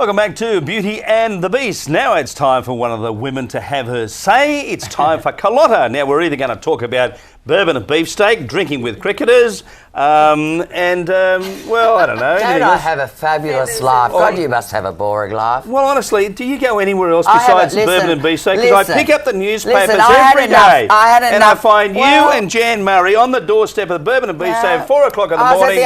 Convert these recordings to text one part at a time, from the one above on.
Welcome back to Beauty and the Beast. Now it's time for one of the women to have her say. It's time for Carlotta. Now we're either going to talk about bourbon and beefsteak, drinking with cricketers, well, I don't know. Don't I have a fabulous life? God, you must have a boring life. Well, honestly, do you go anywhere else besides bourbon and beefsteak? Because I pick up the newspapers every day and I find you and Jan Murray on the doorstep of the bourbon and beefsteak at 4 o'clock in the morning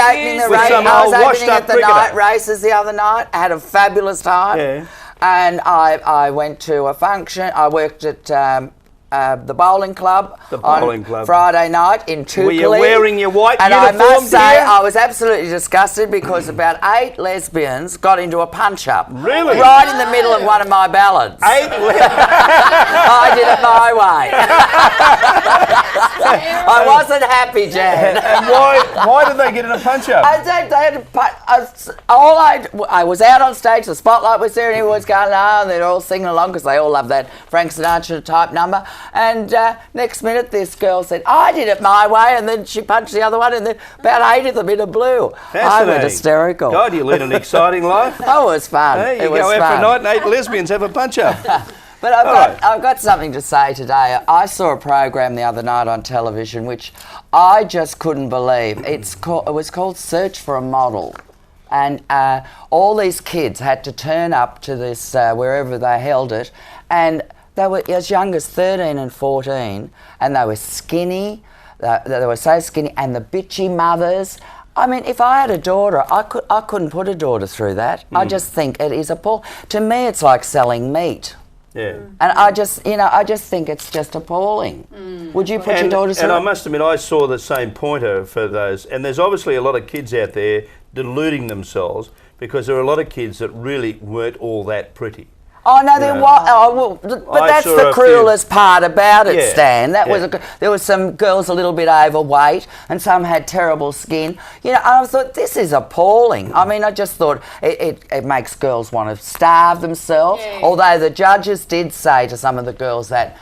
with some old washed-up cricketer. I was at the night races the other night. I had a fabulous time. Yeah. And I went to a function. I worked at the bowling club on Friday night in Toukley. Were you wearing your white uniform, And I must say, I was absolutely disgusted because about 8 lesbians got into a punch-up. Really? Right in the middle of one of my ballads. 8 I did it my way. I wasn't happy, Jan. And why did they get in a punch-up? I was out on stage, the spotlight was there, and everyone was going, and they're all singing along because they all love that Frank Sinatra type number. And next minute, this girl said, I did it my way, and then she punched the other one, and then about 8 of them in a blue. I went hysterical. God, you lead an exciting life. Oh, it was fun. Hey, you go out for a night and 8 lesbians have a punch-up. But I've got something to say today. I saw a program the other night on television which I just couldn't believe. It was called Search for a Model. And all these kids had to turn up to this, wherever they held it, and they were as young as 13 and 14, and they were skinny, they were so skinny, and the bitchy mothers. I mean, if I had a daughter, I couldn't put a daughter through that. I just think it is appalling. To me, it's like selling meat. Yeah. And I just think it's just appalling. Would you put your daughter through? And I must admit, I saw the same pointer for those, and there's obviously a lot of kids out there deluding themselves because there are a lot of kids that really weren't all that pretty. Oh no, but that's the cruelest part about it, Stan. There was some girls a little bit overweight, and some had terrible skin. You know, I thought this is appalling. I mean, I just thought it makes girls want to starve themselves. Yeah. Although the judges did say to some of the girls that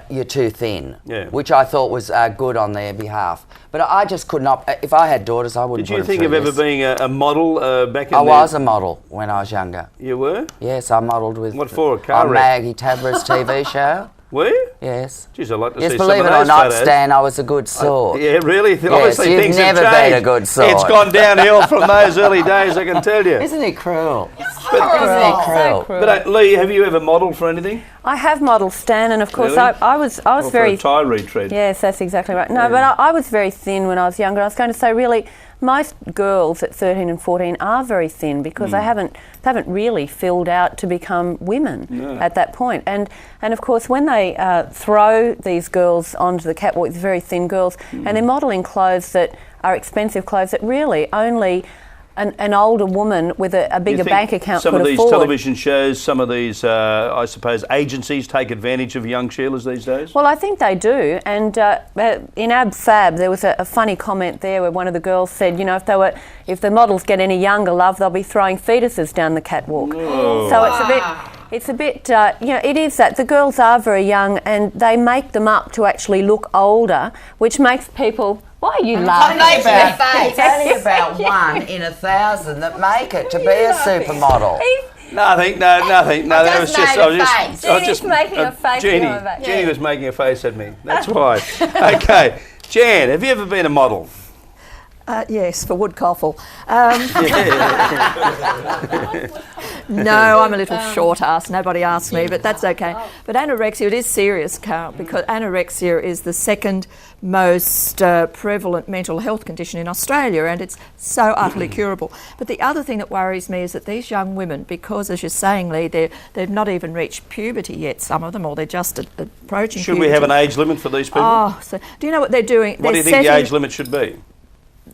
you're too thin, which I thought was good on their behalf. But I just could not. If I had daughters, I wouldn't. Did you think of ever being a model back in? I was a model when I was younger. You were? Yes, I modelled with. What for? A car wreck? Maggie Tabra's TV show. Were you? Yes. Jeez, I'd like to see some of those believe it or not, Stan, I was a good sort. Yeah, really? Yes, obviously you've things never have changed. been a good sort. It's gone downhill from those early days, I can tell you. Isn't he cruel? So cruel. But Lee, have you ever modelled for anything? I have modelled, Stan, and of course really? I was very... for a tie retread. Yes, that's exactly right. No, but I was very thin when I was younger. I was going to say, really, most girls at 13 and 14 are very thin because they haven't really filled out to become women at that point. And of course, when they throw these girls onto the catwalk, these very thin girls, and they're modelling clothes that are expensive clothes that really only an older woman with a bigger bank account could afford. Some of these television shows, some of these, I suppose, agencies take advantage of young Sheilas these days? Well, I think they do. And in Ab Fab, there was a funny comment there where one of the girls said, you know, if the models get any younger, love, they'll be throwing fetuses down the catwalk. Oh. So it's a bit, you know, it is that. The girls are very young and they make them up to actually look older, which makes people... Why are you laughing? It's only about 1 in 1,000 that make it to be a supermodel. Nothing. That was just. I was just making a face. Jenny was making a face at me. That's why. Okay, Jan, have you ever been a model? Yes, for Woodcoffle. No, I'm a little short ass. Nobody asked me, but that's okay. But anorexia, it is serious, Carl, because anorexia is the second most prevalent mental health condition in Australia, and it's so utterly curable. But the other thing that worries me is that these young women, because as you're saying, Lee, they've not even reached puberty yet, some of them, or they're just approaching puberty. Should we have an age limit for these people? Oh, so do you know what they're doing? What do you think the age limit should be?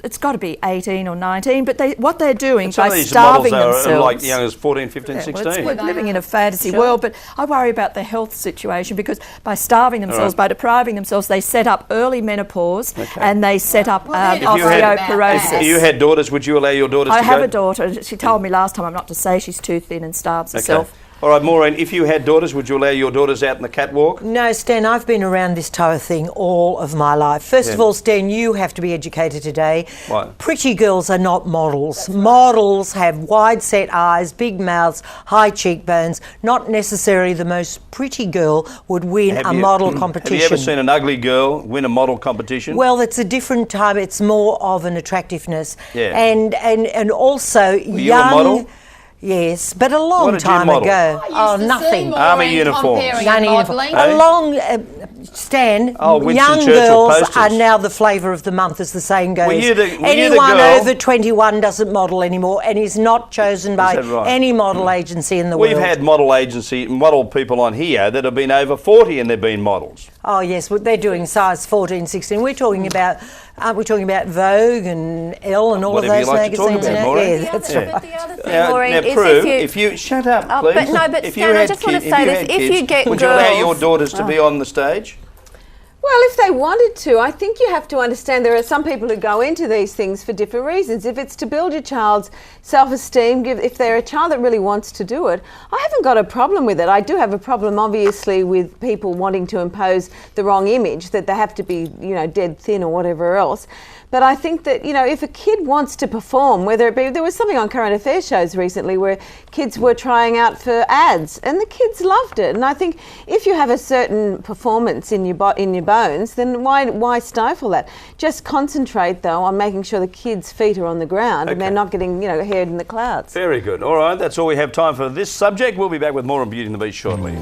It's got to be 18 or 19, but what they're doing by starving themselves... Are like young as 14, 15, 16. Well, we're living in a fantasy world, but I worry about the health situation because by starving themselves, by depriving themselves, they set up early menopause and they set up osteoporosis. If you had daughters, would you allow your daughters to go? I have a daughter. She told me last time I'm not to say she's too thin and starves herself. All right, Maureen, if you had daughters, would you allow your daughters out in the catwalk? No, Stan, I've been around this type of thing all of my life. First of all, Stan, you have to be educated today. What? Pretty girls are not models. Models have wide set eyes, big mouths, high cheekbones. Not necessarily the most pretty girl would win a model competition. Have you ever seen an ugly girl win a model competition? Well, it's a different type. It's more of an attractiveness. Yeah. And also Were young. you a model? Yes, but a long What did you time model? ago. I used to nothing. see Maureen Army uniforms. comparing Young and uniform. modelling. Eh? A long Stan. Winston Young Churchill girls posters. are now the flavour of the month, as the saying goes. Were you the Anyone girl? over 21 doesn't model anymore and is not chosen by that right? any model agency in the We've world. had model people on here that have been over 40 and they've been models. Oh yes, well, they're doing size 14, 16. We're talking about, aren't we talking about Vogue and Elle and all Whatever of you those like to talk magazines? about, now? Maureen. Yeah, that's But right. the other thing, Now, Maureen, is Prue, if you... shut up, Oh, please. but no, but If Stan, you I had just want to kids- say if this. had If kids, you get would girls... you allow your daughters to be on the stage? Well, if they wanted to, I think you have to understand there are some people who go into these things for different reasons. If it's to build your child's self-esteem, if they're a child that really wants to do it, I haven't got a problem with it. I do have a problem, obviously, with people wanting to impose the wrong image, that they have to be, dead thin or whatever else. But I think that, if a kid wants to perform, whether it be, there was something on current affairs shows recently where kids were trying out for ads and the kids loved it. And I think if you have a certain performance in your bones, then why stifle that? Just concentrate, though, on making sure the kids' feet are on the ground and they're not getting, head in the clouds. Very good. All right, that's all we have time for this subject. We'll be back with more on Beauty and the Beast shortly.